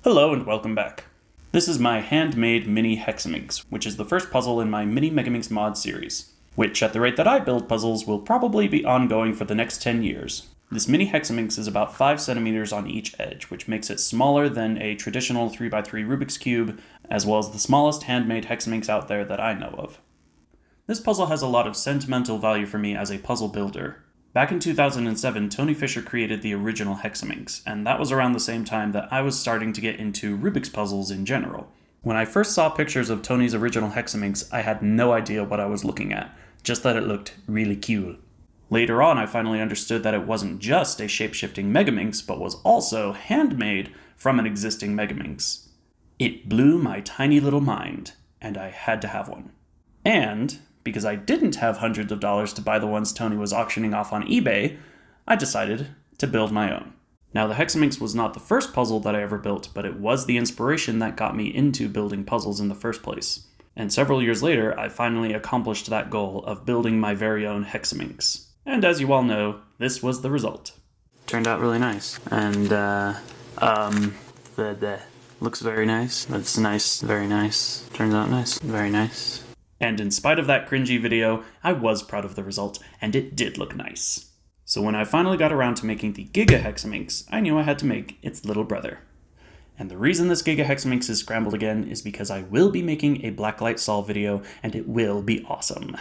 Hello and welcome back. This is my handmade Mini Hexaminx, which is the first puzzle in my Mini Megaminx Mods series, which at the rate that I build puzzles will probably be ongoing for the next 10 years. This Mini Hexaminx is about 5 centimeters on each edge, which makes it smaller than a traditional 3x3 Rubik's Cube, as well as the smallest handmade Hexaminx out there that I know of. This puzzle has a lot of sentimental value for me as a puzzle builder. Back in 2007, Tony Fisher created the original Hexaminx, and that was around the same time that I was starting to get into Rubik's puzzles in general. When I first saw pictures of Tony's original Hexaminx, I had no idea what I was looking at, just that it looked really cool. Later on, I finally understood that it wasn't just a shape-shifting Megaminx, but was also handmade from an existing Megaminx. It blew my tiny little mind, and I had to have one. And because I didn't have hundreds of dollars to buy the ones Tony was auctioning off on eBay, I decided to build my own. Now, the Hexaminx was not the first puzzle that I ever built, but it was the inspiration that got me into building puzzles in the first place. And several years later, I finally accomplished that goal of building my very own Hexaminx. And as you all know, this was the result. Turned out really nice. And, looks very nice. That's nice, very nice. Turns out nice, very nice. And in spite of that cringy video, I was proud of the result, and it did look nice. So when I finally got around to making the Giga Hexaminx, I knew I had to make its little brother. And the reason this Giga Hexaminx is scrambled again is because I will be making a blacklight solve video, and it will be awesome.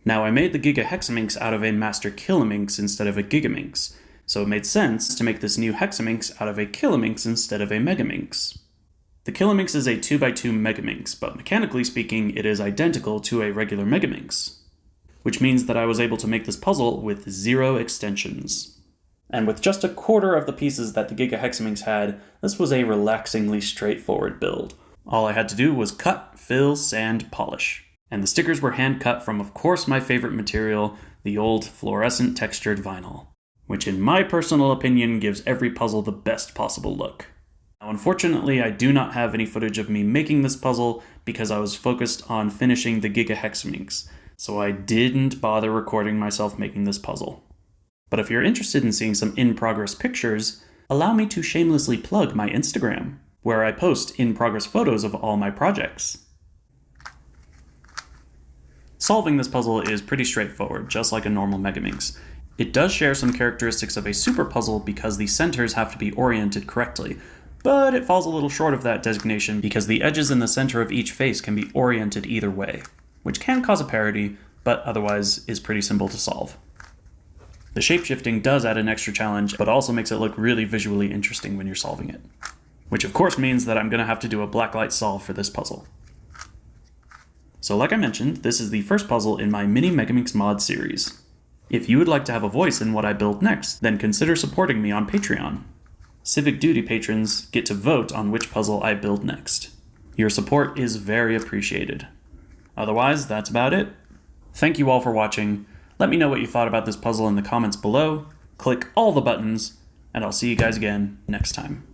Now, I made the Giga Hexaminx out of a Master Kilominx instead of a Gigaminx, so it made sense to make this new Hexaminx out of a Kilominx instead of a Megaminx. The Kilominx is a 2x2 Megaminx, but mechanically speaking, it is identical to a regular Megaminx, which means that I was able to make this puzzle with 0 extensions. And with just a quarter of the pieces that the Giga Hexaminx had, this was a relaxingly straightforward build. All I had to do was cut, fill, sand, polish. And the stickers were hand cut from, of course, my favorite material, the old fluorescent textured vinyl, which in my personal opinion gives every puzzle the best possible look. Now, unfortunately, I do not have any footage of me making this puzzle because I was focused on finishing the Giga Hexaminx, so I didn't bother recording myself making this puzzle. But if you're interested in seeing some in-progress pictures, allow me to shamelessly plug my Instagram, where I post in-progress photos of all my projects. Solving this puzzle is pretty straightforward, just like a normal Megaminx. It does share some characteristics of a super puzzle because the centers have to be oriented correctly, but it falls a little short of that designation because the edges in the center of each face can be oriented either way, which can cause a parity, but otherwise is pretty simple to solve. The shapeshifting does add an extra challenge, but also makes it look really visually interesting when you're solving it, which of course means that I'm going to have to do a blacklight solve for this puzzle. So like I mentioned, this is the first puzzle in my Mini Megaminx Mods series. If you would like to have a voice in what I build next, then consider supporting me on Patreon. Civic Duty patrons get to vote on which puzzle I build next. Your support is very appreciated. Otherwise, that's about it. Thank you all for watching. Let me know what you thought about this puzzle in the comments below. Click all the buttons, and I'll see you guys again next time.